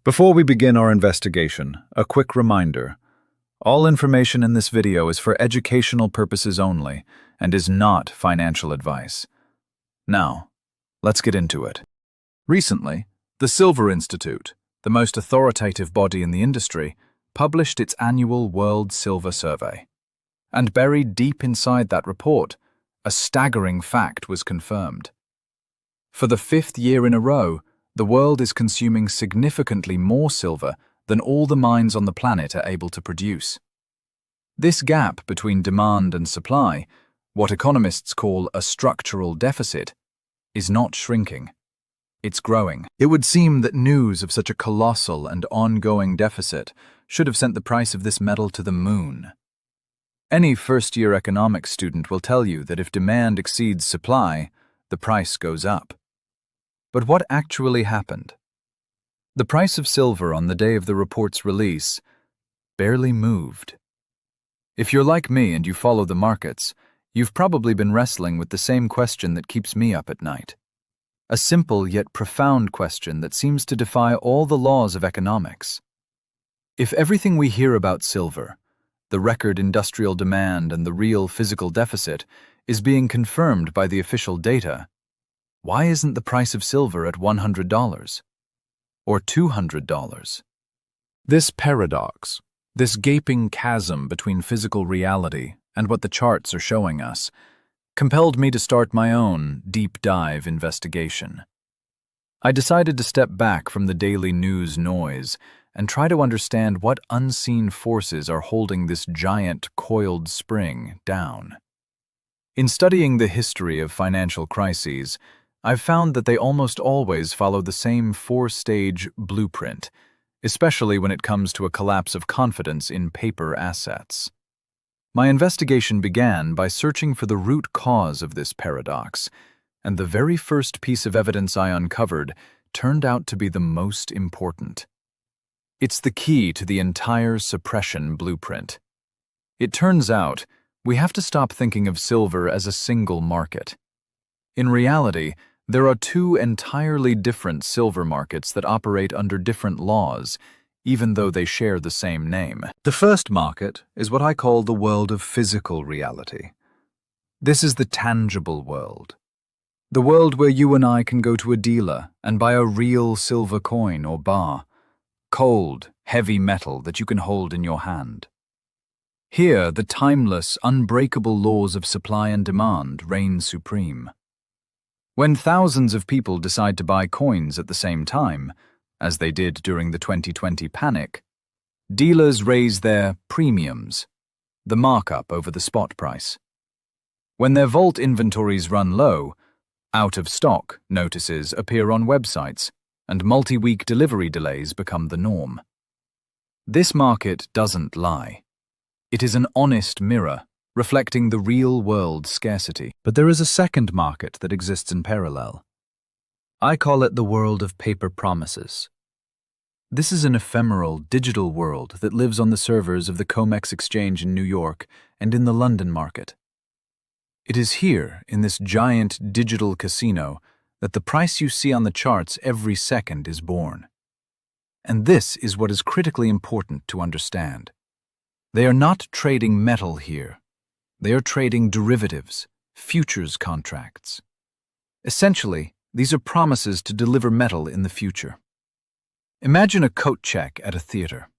Before we begin our investigation, a quick reminder. All information in this video is for educational purposes only and is not financial advice. Now, let's get into it. Recently, the Silver Institute, the most authoritative body in the industry, published its annual World Silver Survey. And buried deep inside that report, a staggering fact was confirmed. For the fifth year in a row, the world is consuming significantly more silver than all the mines on the planet are able to produce. This gap between demand and supply, what economists call a structural deficit, is not shrinking. It's growing. It would seem that news of such a colossal and ongoing deficit should have sent the price of this metal to the moon. Any first-year economics student will tell you that if demand exceeds supply, the price goes up. But what actually happened? The price of silver on the day of the report's release barely moved. If you're like me and you follow the markets, you've probably been wrestling with the same question that keeps me up at night. A simple yet profound question that seems to defy all the laws of economics. If everything we hear about silver, the record industrial demand and the real physical deficit, is being confirmed by the official data, why isn't the price of silver at $100 or $200? This paradox, this gaping chasm between physical reality and what the charts are showing us, compelled me to start my own deep dive investigation. I decided to step back from the daily news noise and try to understand what unseen forces are holding this giant coiled spring down. In studying the history of financial crises, I've found that they almost always follow the same four-stage blueprint, especially when it comes to a collapse of confidence in paper assets. My investigation began by searching for the root cause of this paradox, and the very first piece of evidence I uncovered turned out to be the most important. It's the key to the entire suppression blueprint. It turns out we have to stop thinking of silver as a single market. In reality, there are two entirely different silver markets that operate under different laws, even though they share the same name. The first market is what I call the world of physical reality. This is the tangible world. The world where you and I can go to a dealer and buy a real silver coin or bar, cold, heavy metal that you can hold in your hand. Here, the timeless, unbreakable laws of supply and demand reign supreme. When thousands of people decide to buy coins at the same time, as they did during the 2020 panic, dealers raise their premiums, the markup over the spot price. When their vault inventories run low, out-of-stock notices appear on websites, and multi-week delivery delays become the norm. This market doesn't lie. It is an honest mirror, reflecting the real-world scarcity. But there is a second market that exists in parallel. I call it the world of paper promises. This is an ephemeral, digital world that lives on the servers of the COMEX exchange in New York and in the London market. It is here, in this giant digital casino, that the price you see on the charts every second is born. And this is what is critically important to understand. They are not trading metal here. They are trading derivatives, futures contracts. Essentially, these are promises to deliver metal in the future. Imagine a coat check at a theater.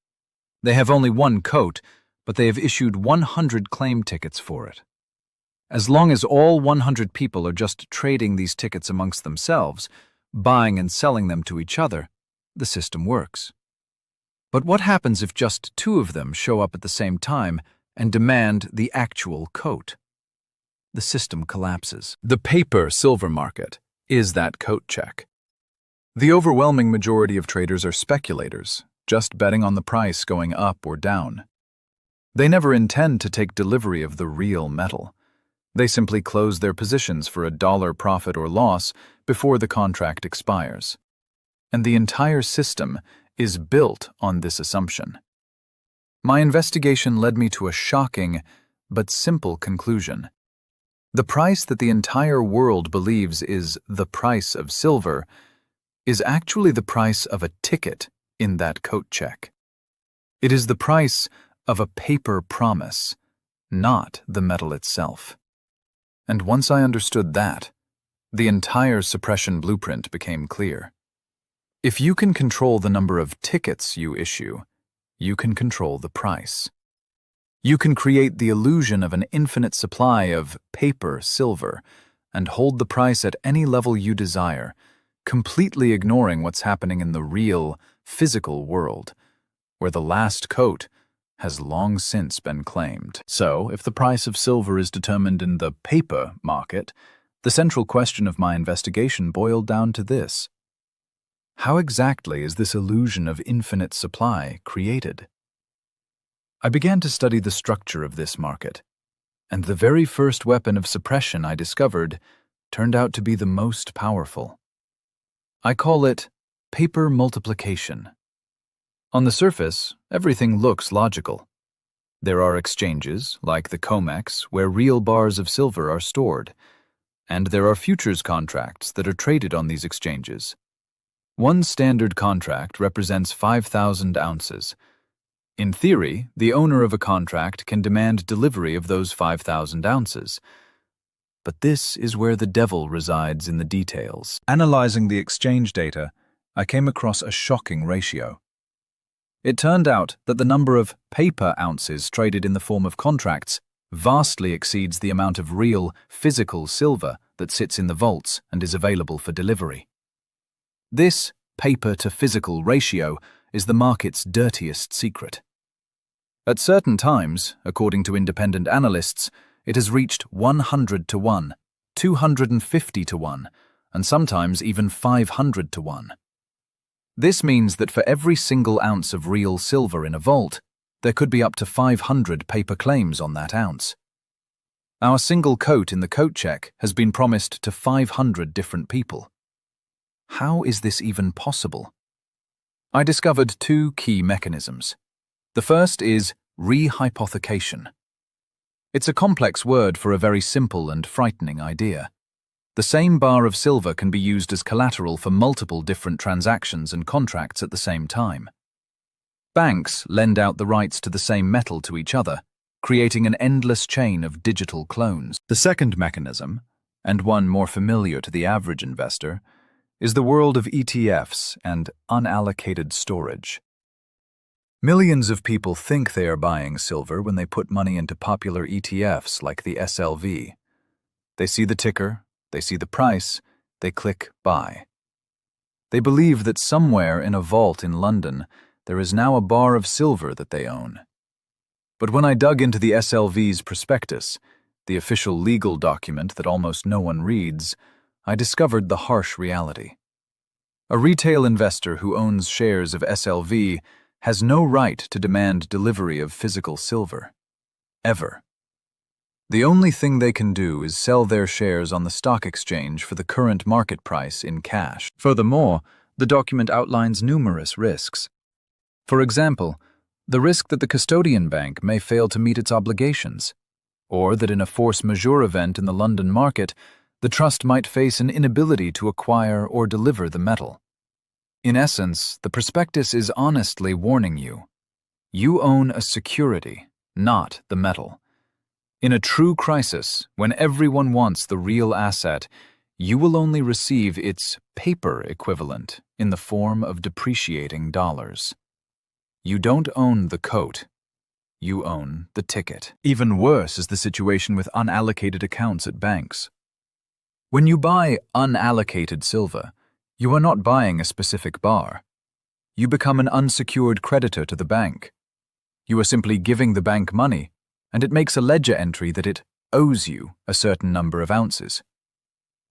They have only one coat, but they have issued 100 claim tickets for it. As long as all 100 people are just trading these tickets amongst themselves, buying and selling them to each other, the system works. But what happens if just two of them show up at the same time and demand the actual coat? The system collapses. The paper silver market is that coat check. The overwhelming majority of traders are speculators, just betting on the price going up or down. They never intend to take delivery of the real metal. They simply close their positions for a dollar profit or loss before the contract expires. And the entire system is built on this assumption. My investigation led me to a shocking but simple conclusion. The price that the entire world believes is the price of silver is actually the price of a ticket in that coat check. It is the price of a paper promise, not the metal itself. And once I understood that, the entire suppression blueprint became clear. If you can control the number of tickets you issue, you can control the price. You can create the illusion of an infinite supply of paper silver and hold the price at any level you desire, completely ignoring what's happening in the real, physical world, where the last coat has long since been claimed. So, if the price of silver is determined in the paper market, the central question of my investigation boiled down to this: how exactly is this illusion of infinite supply created? I began to study the structure of this market, and the very first weapon of suppression I discovered turned out to be the most powerful. I call it paper multiplication. On the surface, everything looks logical. There are exchanges, like the COMEX, where real bars of silver are stored, and there are futures contracts that are traded on these exchanges. One standard contract represents 5,000 ounces. In theory, the owner of a contract can demand delivery of those 5,000 ounces. But this is where the devil resides in the details. Analyzing the exchange data, I came across a shocking ratio. It turned out that the number of paper ounces traded in the form of contracts vastly exceeds the amount of real, physical silver that sits in the vaults and is available for delivery. This paper-to-physical ratio is the market's dirtiest secret. At certain times, according to independent analysts, it has reached 100 to 1, 250 to 1, and sometimes even 500 to 1. This means that for every single ounce of real silver in a vault, there could be up to 500 paper claims on that ounce. Our single coat in the coat check has been promised to 500 different people. How is this even possible? I discovered two key mechanisms. The first is rehypothecation. It's a complex word for a very simple and frightening idea. The same bar of silver can be used as collateral for multiple different transactions and contracts at the same time. Banks lend out the rights to the same metal to each other, creating an endless chain of digital clones. The second mechanism, and one more familiar to the average investor, is the world of ETFs and unallocated storage. Millions of people think they are buying silver when they put money into popular ETFs like the SLV. They see the ticker, they see the price, they click buy. They believe that somewhere in a vault in London there is now a bar of silver that they own. But when I dug into the SLV's prospectus, the official legal document that almost no one reads, I discovered the harsh reality. A retail investor who owns shares of SLV has no right to demand delivery of physical silver. Ever. The only thing they can do is sell their shares on the stock exchange for the current market price in cash. Furthermore, the document outlines numerous risks. For example, the risk that the custodian bank may fail to meet its obligations, or that in a force majeure event in the London market, the trust might face an inability to acquire or deliver the metal. In essence, the prospectus is honestly warning you. You own a security, not the metal. In a true crisis, when everyone wants the real asset, you will only receive its paper equivalent in the form of depreciating dollars. You don't own the coat. You own the ticket. Even worse is the situation with unallocated accounts at banks. When you buy unallocated silver, you are not buying a specific bar. You become an unsecured creditor to the bank. You are simply giving the bank money, and it makes a ledger entry that it owes you a certain number of ounces.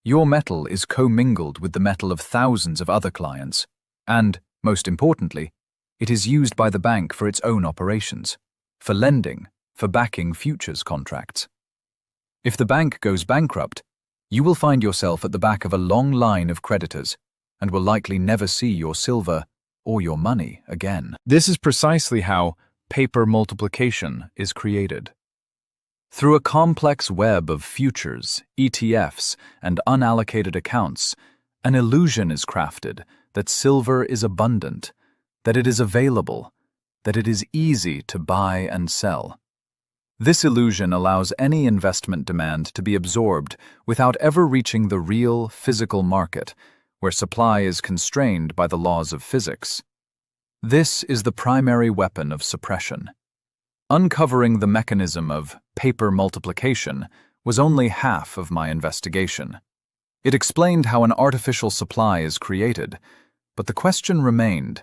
Your metal is commingled with the metal of thousands of other clients, and, most importantly, it is used by the bank for its own operations, for lending, for backing futures contracts. If the bank goes bankrupt, you will find yourself at the back of a long line of creditors and will likely never see your silver or your money again. This is precisely how paper multiplication is created. Through a complex web of futures, ETFs, and unallocated accounts, an illusion is crafted that silver is abundant, that it is available, that it is easy to buy and sell. This illusion allows any investment demand to be absorbed without ever reaching the real, physical market, where supply is constrained by the laws of physics. This is the primary weapon of suppression. Uncovering the mechanism of paper multiplication was only half of my investigation. It explained how an artificial supply is created, but the question remained,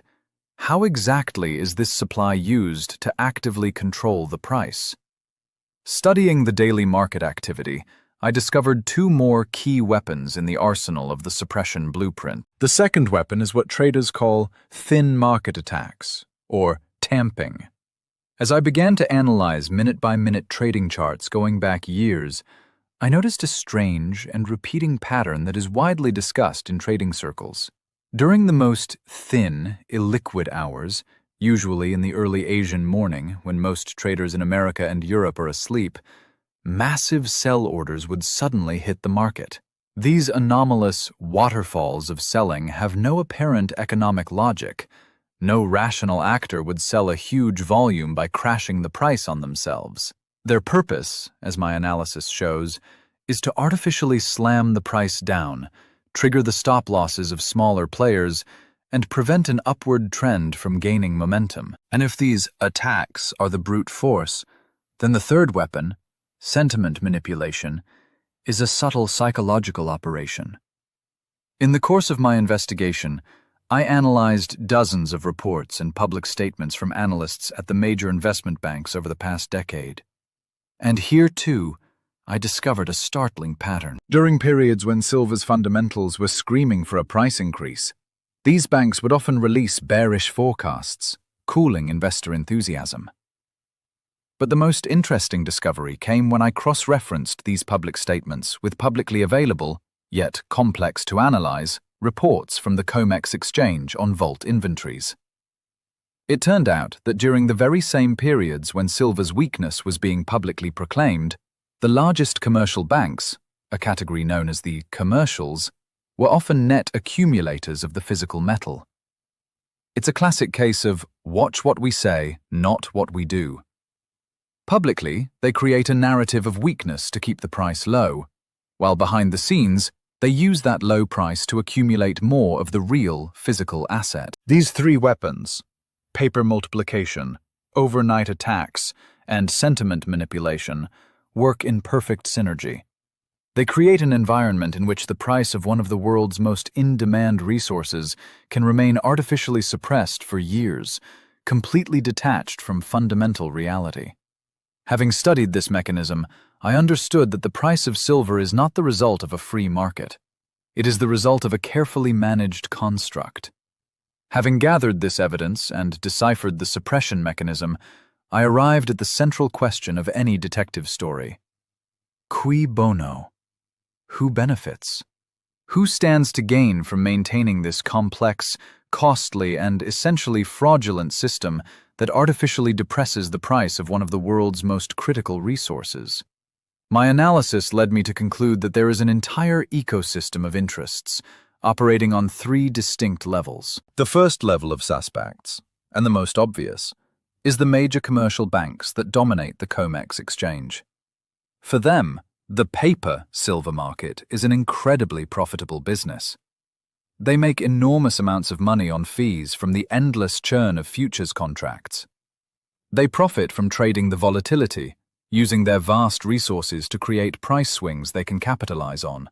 how exactly is this supply used to actively control the price? Studying the daily market activity, I discovered two more key weapons in the arsenal of the Suppression Blueprint. The second weapon is what traders call thin market attacks, or tamping. As I began to analyze minute-by-minute trading charts going back years, I noticed a strange and repeating pattern that is widely discussed in trading circles. During the most thin, illiquid hours, usually in the early Asian morning when most traders in America and Europe are asleep, massive sell orders would suddenly hit the market. These anomalous waterfalls of selling have no apparent economic logic. No rational actor would sell a huge volume by crashing the price on themselves. Their purpose, as my analysis shows, is to artificially slam the price down, trigger the stop losses of smaller players, and prevent an upward trend from gaining momentum. And if these attacks are the brute force, then the third weapon, sentiment manipulation, is a subtle psychological operation. In the course of my investigation, I analyzed dozens of reports and public statements from analysts at the major investment banks over the past decade. And here, too, I discovered a startling pattern. During periods when silver's fundamentals were screaming for a price increase, these banks would often release bearish forecasts, cooling investor enthusiasm. But the most interesting discovery came when I cross-referenced these public statements with publicly available, yet complex to analyze, reports from the COMEX exchange on vault inventories. It turned out that during the very same periods when silver's weakness was being publicly proclaimed, the largest commercial banks, a category known as the commercials, were often net accumulators of the physical metal. It's a classic case of watch what we say, not what we do. Publicly, they create a narrative of weakness to keep the price low, while behind the scenes, they use that low price to accumulate more of the real physical asset. These three weapons, paper multiplication, overnight attacks, and sentiment manipulation, work in perfect synergy. They create an environment in which the price of one of the world's most in-demand resources can remain artificially suppressed for years, completely detached from fundamental reality. Having studied this mechanism, I understood that the price of silver is not the result of a free market. It is the result of a carefully managed construct. Having gathered this evidence and deciphered the suppression mechanism, I arrived at the central question of any detective story. Cui bono? Who benefits? Who stands to gain from maintaining this complex, costly, and essentially fraudulent system that artificially depresses the price of one of the world's most critical resources? My analysis led me to conclude that there is an entire ecosystem of interests, operating on three distinct levels. The first level of suspects, and the most obvious, is the major commercial banks that dominate the COMEX exchange. For them, the paper silver market is an incredibly profitable business. They make enormous amounts of money on fees from the endless churn of futures contracts. They profit from trading the volatility, using their vast resources to create price swings they can capitalize on.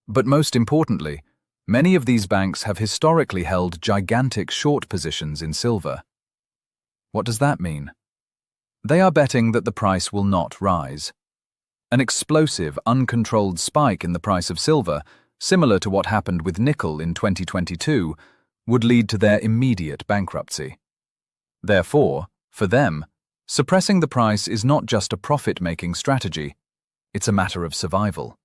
But most importantly, many of these banks have historically held gigantic short positions in silver. What does that mean? They are betting that the price will not rise. An explosive, uncontrolled spike in the price of silver, similar to what happened with nickel in 2022, would lead to their immediate bankruptcy. Therefore, for them, suppressing the price is not just a profit-making strategy, it's a matter of survival.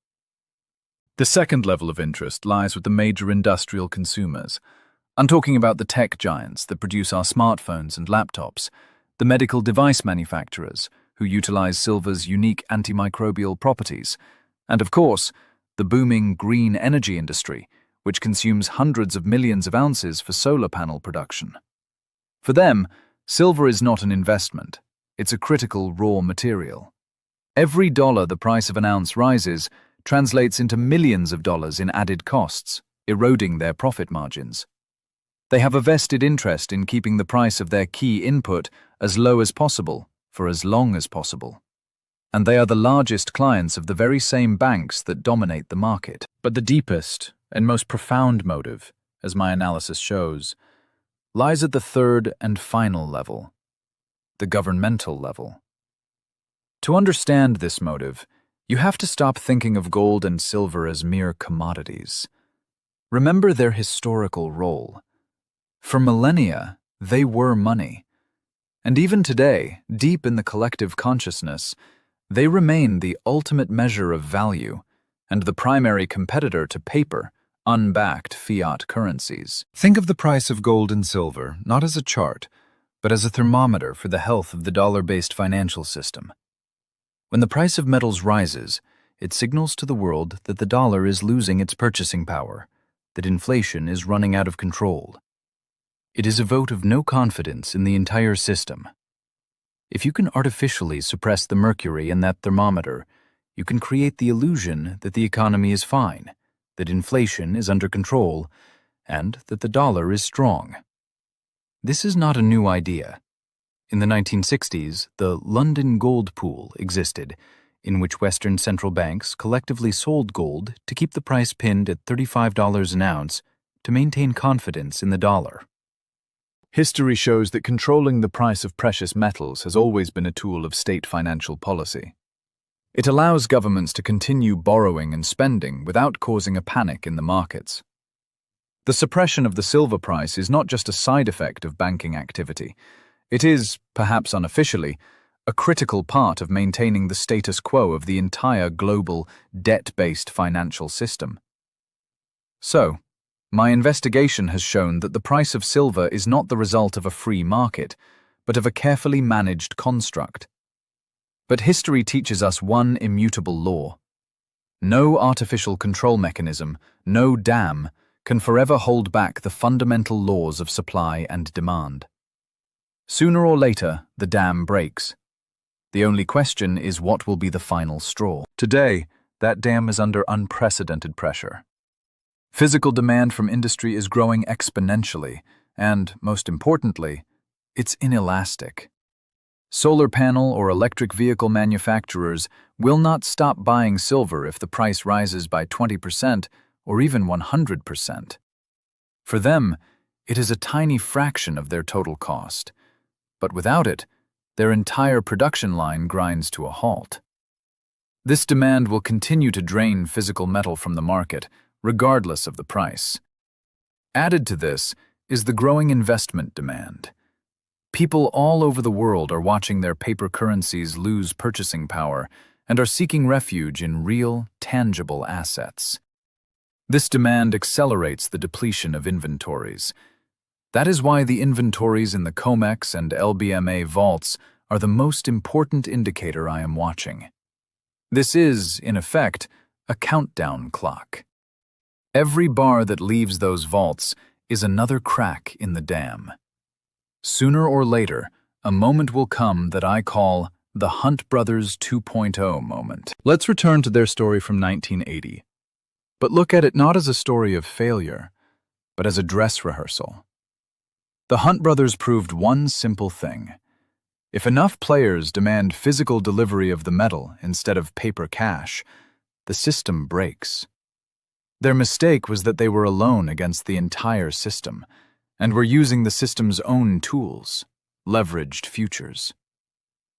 The second level of interest lies with the major industrial consumers. I'm talking about the tech giants that produce our smartphones and laptops, the medical device manufacturers who utilize silver's unique antimicrobial properties, and of course, the booming green energy industry, which consumes hundreds of millions of ounces for solar panel production. For them, silver is not an investment. It's a critical raw material. Every dollar the price of an ounce rises translates into millions of dollars in added costs, eroding their profit margins. They have a vested interest in keeping the price of their key input as low as possible for as long as possible. And they are the largest clients of the very same banks that dominate the market. But the deepest and most profound motive, as my analysis shows, lies at the third and final level, the governmental level. To understand this motive, you have to stop thinking of gold and silver as mere commodities. Remember their historical role. For millennia, they were money. And even today, deep in the collective consciousness, they remain the ultimate measure of value and the primary competitor to paper, unbacked fiat currencies. Think of the price of gold and silver not as a chart, but as a thermometer for the health of the dollar-based financial system. When the price of metals rises, it signals to the world that the dollar is losing its purchasing power, that inflation is running out of control. It is a vote of no confidence in the entire system. If you can artificially suppress the mercury in that thermometer, you can create the illusion that the economy is fine, that inflation is under control, and that the dollar is strong. This is not a new idea. In the 1960s, the London Gold Pool existed, in which Western central banks collectively sold gold to keep the price pinned at $35 an ounce to maintain confidence in the dollar. History shows that controlling the price of precious metals has always been a tool of state financial policy. It allows governments to continue borrowing and spending without causing a panic in the markets. The suppression of the silver price is not just a side effect of banking activity. It is, perhaps unofficially, a critical part of maintaining the status quo of the entire global, debt-based financial system. So, my investigation has shown that the price of silver is not the result of a free market, but of a carefully managed construct. But history teaches us one immutable law. No artificial control mechanism, no dam, can forever hold back the fundamental laws of supply and demand. Sooner or later, the dam breaks. The only question is what will be the final straw. Today, that dam is under unprecedented pressure. Physical demand from industry is growing exponentially, and, most importantly, it's inelastic. Solar panel or electric vehicle manufacturers will not stop buying silver if the price rises by 20% or even 100%. For them, it is a tiny fraction of their total cost. But without it, their entire production line grinds to a halt. This demand will continue to drain physical metal from the market, regardless of the price. Added to this is the growing investment demand. People all over the world are watching their paper currencies lose purchasing power and are seeking refuge in real, tangible assets. This demand accelerates the depletion of inventories. That is why the inventories in the COMEX and LBMA vaults are the most important indicator I am watching. This is, in effect, a countdown clock. Every bar that leaves those vaults is another crack in the dam. Sooner or later, a moment will come that I call the Hunt Brothers 2.0 moment. Let's return to their story from 1980. But look at it not as a story of failure, but as a dress rehearsal. The Hunt brothers proved one simple thing. If enough players demand physical delivery of the metal instead of paper cash, the system breaks. Their mistake was that they were alone against the entire system, and were using the system's own tools, leveraged futures.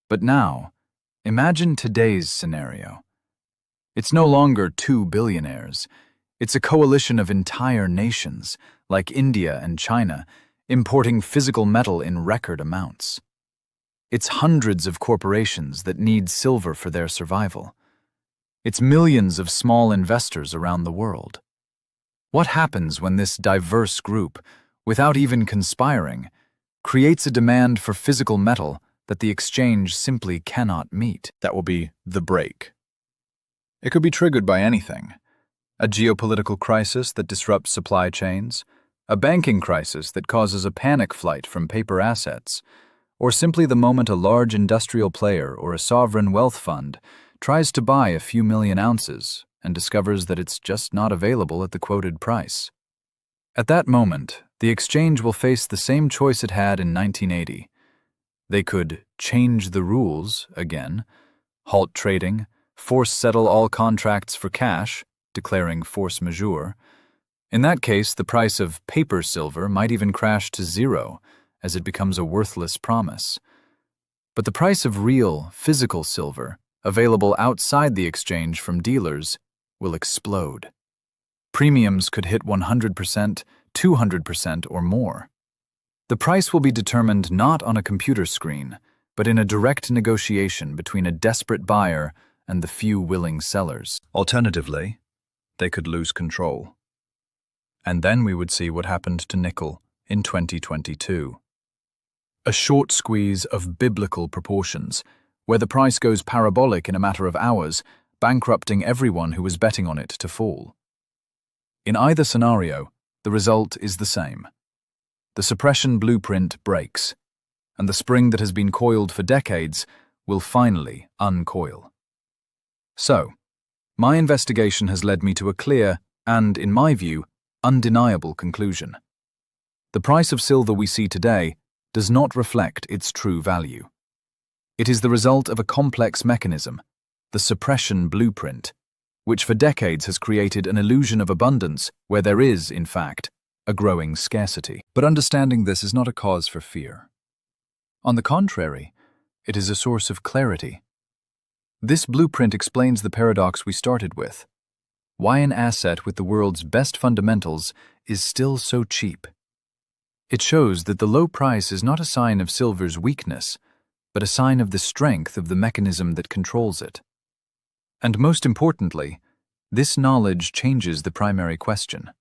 But now, imagine today's scenario. It's no longer two billionaires. It's a coalition of entire nations, like India and China, importing physical metal in record amounts. It's hundreds of corporations that need silver for their survival. It's millions of small investors around the world. What happens when this diverse group, without even conspiring, creates a demand for physical metal that the exchange simply cannot meet? That will be the break. It could be triggered by anything. A geopolitical crisis that disrupts supply chains, a banking crisis that causes a panic flight from paper assets, or simply the moment a large industrial player or a sovereign wealth fund tries to buy a few million ounces and discovers that it's just not available at the quoted price. At that moment, the exchange will face the same choice it had in 1980. They could change the rules again, halt trading, force settle all contracts for cash, declaring force majeure. In that case, the price of paper silver might even crash to zero, as it becomes a worthless promise. But the price of real, physical silver, available outside the exchange from dealers, will explode. Premiums could hit 100%, 200%, or more. The price will be determined not on a computer screen, but in a direct negotiation between a desperate buyer and the few willing sellers. Alternatively, they could lose control. And then we would see what happened to nickel in 2022. A short squeeze of biblical proportions, where the price goes parabolic in a matter of hours, bankrupting everyone who was betting on it to fall. In either scenario, the result is the same. The suppression blueprint breaks, and the spring that has been coiled for decades will finally uncoil. So, my investigation has led me to a clear and, in my view, undeniable conclusion. The price of silver we see today does not reflect its true value. It is the result of a complex mechanism, the suppression blueprint, which for decades has created an illusion of abundance where there is, in fact, a growing scarcity. But understanding this is not a cause for fear. On the contrary, it is a source of clarity. This blueprint explains the paradox we started with: why an asset with the world's best fundamentals is still so cheap. It shows that the low price is not a sign of silver's weakness, but a sign of the strength of the mechanism that controls it. And most importantly, this knowledge changes the primary question.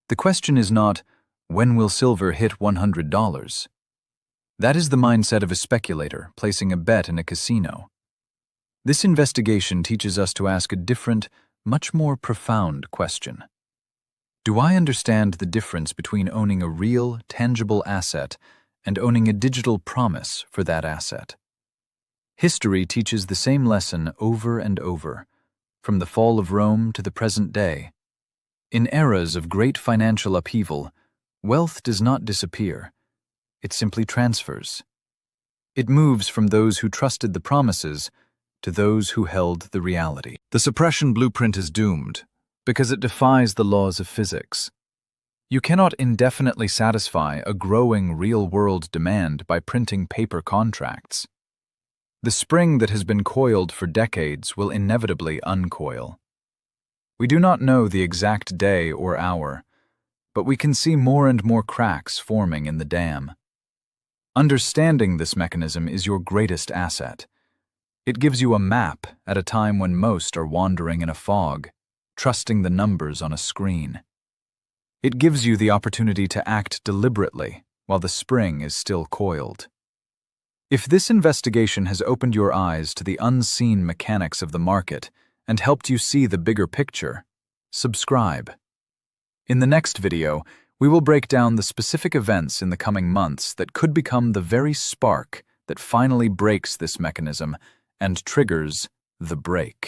The question is not, when will silver hit $100? That is the mindset of a speculator placing a bet in a casino. This investigation teaches us to ask a different, much more profound question. Do I understand the difference between owning a real, tangible asset and owning a digital promise for that asset? History teaches the same lesson over and over, from the fall of Rome to the present day. In eras of great financial upheaval, wealth does not disappear. It simply transfers. It moves from those who trusted the promises to those who held the reality. The suppression blueprint is doomed because it defies the laws of physics. You cannot indefinitely satisfy a growing real-world demand by printing paper contracts. The spring that has been coiled for decades will inevitably uncoil. We do not know the exact day or hour, but we can see more and more cracks forming in the dam. Understanding this mechanism is your greatest asset. It gives you a map at a time when most are wandering in a fog, trusting the numbers on a screen. It gives you the opportunity to act deliberately while the spring is still coiled. If this investigation has opened your eyes to the unseen mechanics of the market and helped you see the bigger picture, subscribe. In the next video, we will break down the specific events in the coming months that could become the very spark that finally breaks this mechanism and triggers the break.